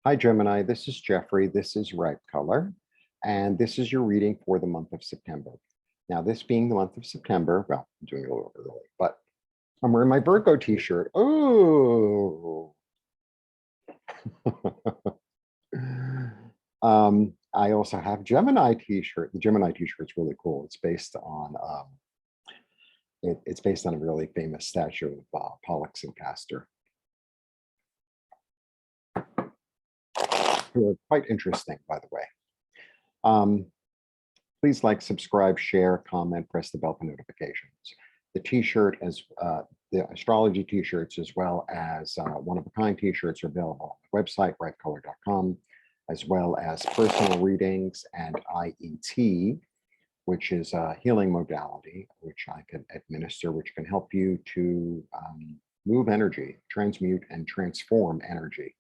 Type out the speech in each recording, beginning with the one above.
Hi, Gemini. This is Jeffrey. This is Ripe Color, and this is your reading for the month of September. Now, this being the month of September, well, I'm doing it a little early, but I'm wearing my Virgo t-shirt. Oh. I also have Gemini t-shirt. The Gemini t-shirt is really cool. It's based on it's based on a really famous statue of Pollux and Castor. Who are quite interesting, by the way. Please like, subscribe, share, comment, press the bell for notifications. The t-shirt, as the astrology t-shirts, as well as one-of-a-kind t-shirts are available on the website, ripecolor.com, as well as personal readings and IET, which is a healing modality, which I can administer, which can help you to move energy, transmute and transform energy.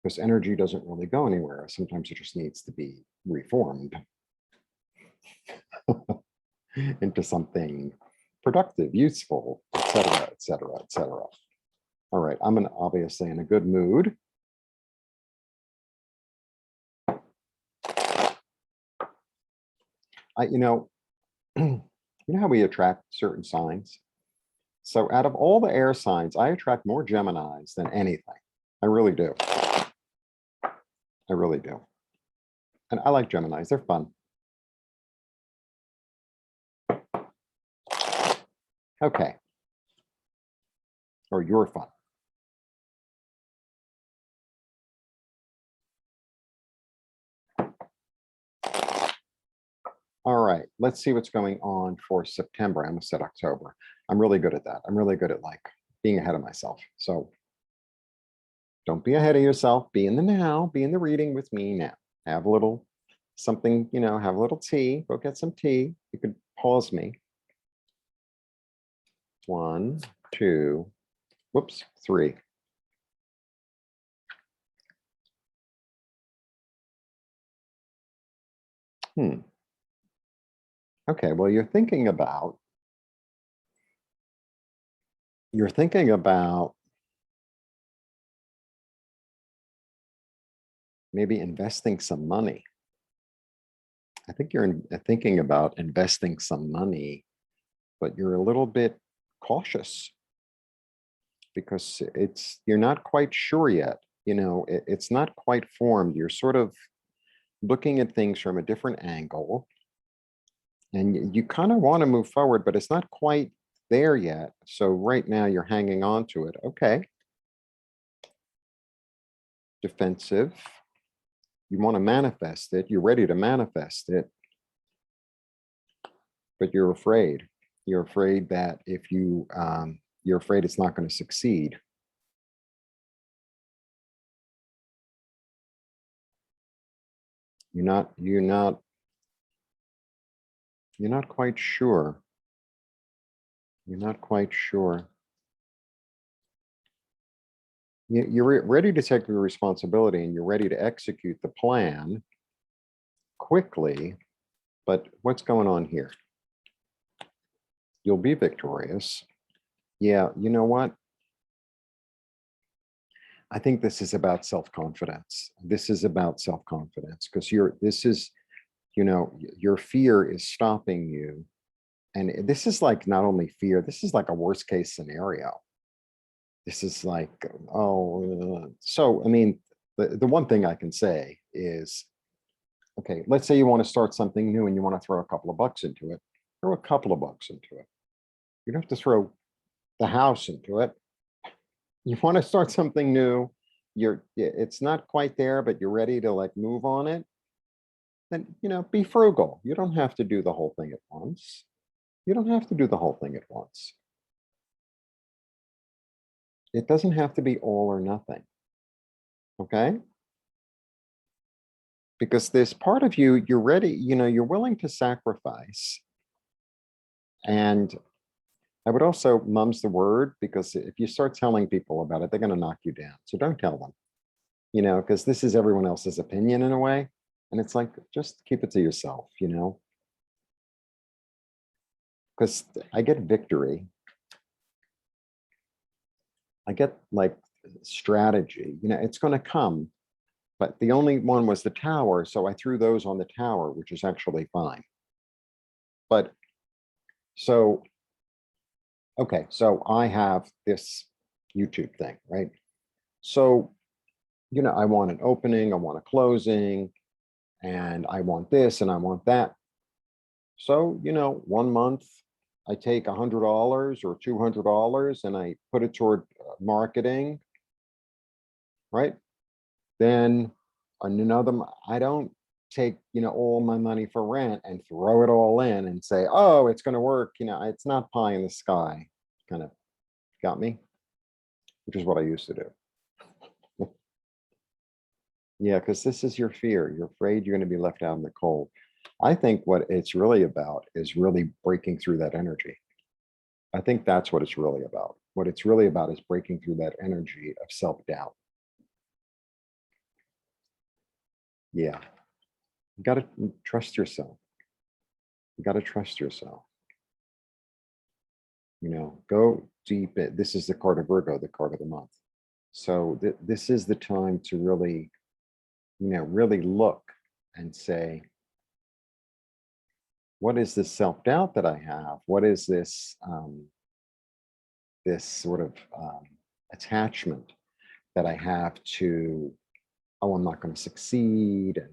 Because energy doesn't really go anywhere. Sometimes it just needs to be reformed into something productive, useful, etc., etc., etc. All right, I'm obviously in a good mood. You know how we attract certain signs? So out of all the air signs, I attract more Geminis than anything. I really do. I really do. And I like Geminis. They're fun. Okay. Or you're fun. All right, let's see what's going on for September. I almost said October. I'm really good at that. I'm really good at like being ahead of myself. So don't be ahead of yourself. Be in the now. Be in the reading with me now. Have a little something, have a little tea. Go get some tea. You could pause me. 1, 2, whoops, 3. Okay, well, you're thinking about maybe investing some money. I think you're thinking about investing some money, but you're a little bit cautious because you're not quite sure yet. It's not quite formed. You're sort of looking at things from a different angle, and you kind of want to move forward, but it's not quite there yet. So right now you're hanging on to it. Okay. Defensive. You want to manifest it. You're ready to manifest it, but you're afraid. You're afraid that if you're afraid it's not going to succeed. You're not quite sure. You're not quite sure. You're ready to take the responsibility and you're ready to execute the plan quickly, but what's going on here? You'll be victorious. Yeah, you know what? I think this is about self-confidence. This is about self-confidence because your fear is stopping you. And this is like not only fear, this is like a worst case scenario. This is like, so I mean, the one thing I can say is, okay, let's say you want to start something new and you want to throw a couple of bucks into it. Throw a couple of bucks into it. You don't have to throw the house into it. You want to start something new. It's not quite there, but you're ready to like move on it. Then, be frugal. You don't have to do the whole thing at once. You don't have to do the whole thing at once. It doesn't have to be all or nothing. Okay? Because there's part of you, you're ready, you're willing to sacrifice. And I would also mum's the word, because if you start telling people about it, they're going to knock you down. So don't tell them, because this is everyone else's opinion in a way. And it's like, just keep it to yourself, because I get victory. I get like strategy, it's going to come. but the only one was the tower. So I threw those on the tower, which is actually fine. But so, okay, so I have this YouTube thing, right? So, I want an opening, I want a closing, and I want this and I want that. So, 1 month I take $100 or $200 and I put it toward marketing, right? Then I don't take, all my money for rent and throw it all in and say, oh, it's going to work. It's not pie in the sky. Kind of got me, which is what I used to do. Yeah, because this is your fear. You're afraid you're going to be left out in the cold. I think what it's really about is really breaking through that energy. I think that's what it's really about. What it's really about is breaking through that energy of self-doubt. Yeah. You got to trust yourself. You got to trust yourself. Go deep. This is the card of Virgo, the card of the month. So this is the time to really, really look and say, what is this self-doubt that I have? What is this, this sort of attachment that I have to, oh, I'm not going to succeed. And,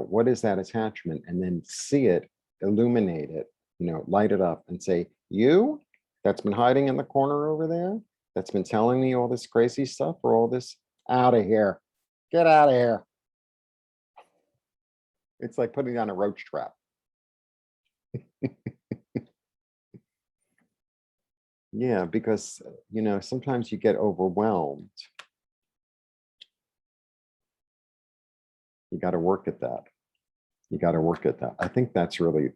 what is that attachment? And then see it, illuminate it, light it up and say, you that's been hiding in the corner over there, that's been telling me all this crazy stuff or all this, out of here, get out of here. It's like putting on a roach trap. Yeah, because, sometimes you get overwhelmed. You got to work at that. You got to work at that. I think that's really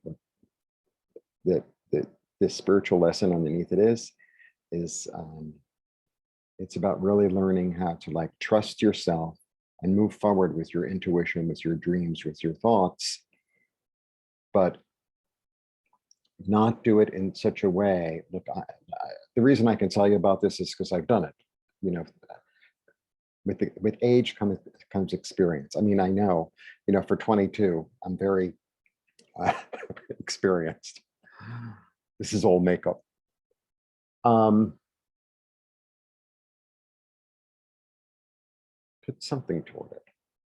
the spiritual lesson underneath it is it's about really learning how to like trust yourself and move forward with your intuition, with your dreams, with your thoughts, but not do it in such a way. Look, the reason I can tell you about this is because I've done it. With age comes experience. I mean, I know, for 22, I'm very experienced. This is all makeup. Put something toward it.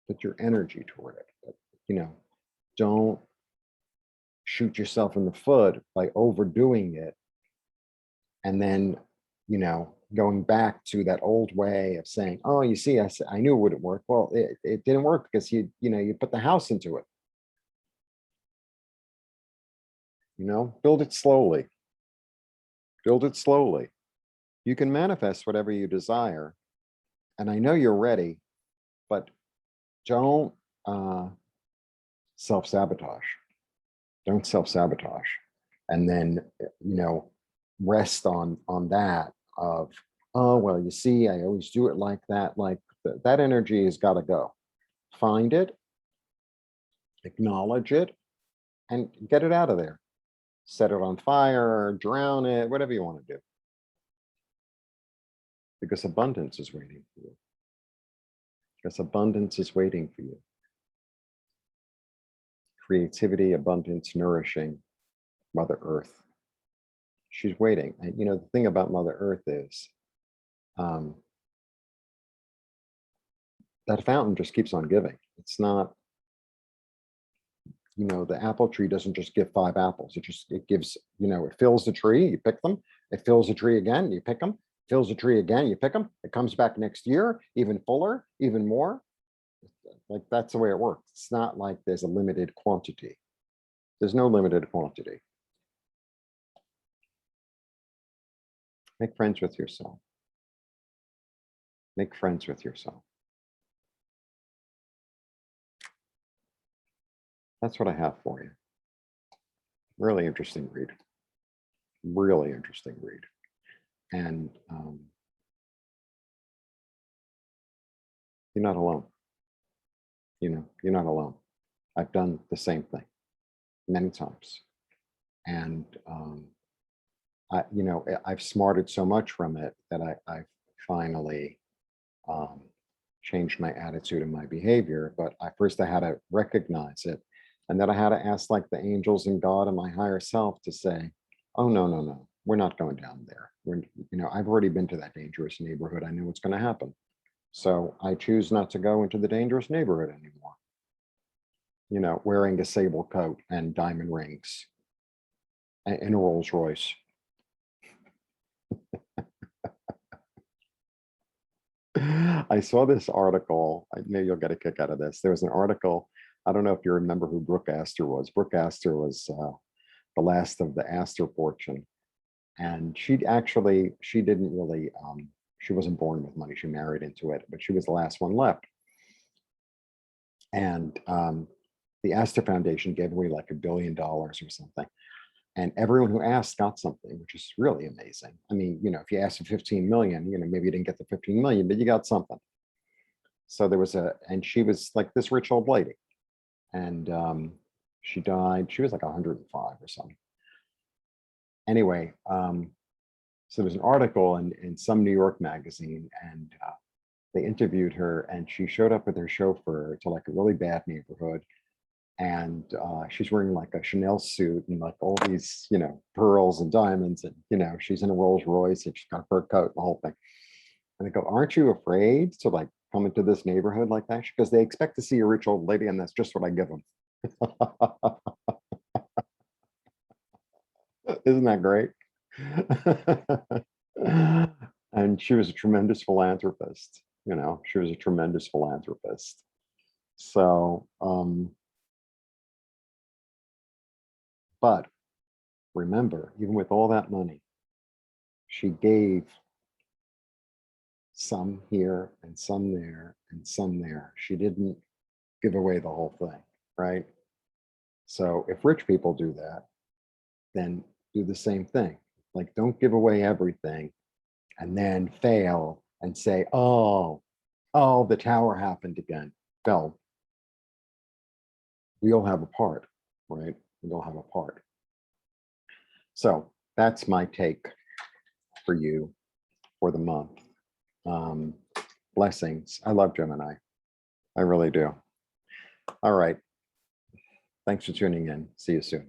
Put your energy toward it. But, don't shoot yourself in the foot by overdoing it and then, going back to that old way of saying, oh, you see, I knew it wouldn't work. Well, it didn't work because you put the house into it. Build it slowly. Build it slowly. You can manifest whatever you desire. And I know you're ready, but don't self-sabotage. Don't self-sabotage. And then, rest on that of, oh, well, you see, I always do it like that. Like that energy has got to go. Find it, acknowledge it, and get it out of there. Set it on fire, drown it, whatever you want to do. Because abundance is waiting for you. Because abundance is waiting for you. Creativity, abundance, nourishing Mother Earth. She's waiting. And the thing about Mother Earth is that fountain just keeps on giving. It's not, the apple tree doesn't just give 5 apples. It gives, it fills the tree, you pick them. It fills the tree again, you pick them. Fills the tree again, you pick them. It comes back next year, even fuller, even more. Like that's the way it works. It's not like there's a limited quantity. There's no limited quantity. Make friends with yourself. Make friends with yourself. That's what I have for you. Really interesting read. Really interesting read. And you're not alone. You're not alone. I've done the same thing many times. And I've smarted so much from it that I finally changed my attitude and my behavior. But first I had to recognize it. And then I had to ask like the angels and God and my higher self to say, oh, no, no, no, we're not going down there. I've already been to that dangerous neighborhood. I know what's going to happen. So I choose not to go into the dangerous neighborhood anymore. Wearing a sable coat and diamond rings in a Rolls Royce. I saw this article. I know you'll get a kick out of this. There was an article. I don't know if you remember who Brooke Astor was. Brooke Astor was the last of the Astor fortune. And she didn't really, she wasn't born with money. She married into it, but she was the last one left. And the Astor Foundation gave away like $1 billion or something. And everyone who asked got something, which is really amazing. I mean, if you asked for 15 million, maybe you didn't get the 15 million, but you got something. So and she was like this rich old lady. And she died, she was like 105 or something. Anyway, so there's an article in some New York magazine, and they interviewed her, and she showed up with her chauffeur to like a really bad neighborhood. And she's wearing like a Chanel suit and like all these, pearls and diamonds. And, she's in a Rolls Royce and she's got a fur coat and the whole thing. And they go, aren't you afraid to like come into this neighborhood like that? Because they expect to see a rich old lady, and that's just what I give them. Isn't that great? And she was a tremendous philanthropist. She was a tremendous philanthropist. So, but remember, even with all that money, she gave some here and some there and some there. She didn't give away the whole thing, right? So if rich people do that, then do the same thing. Like, don't give away everything and then fail and say, oh, the tower happened again. Well, we all have a part, right? We all have a part. So that's my take for you for the month. Blessings. I love Gemini. I really do. All right. Thanks for tuning in. See you soon.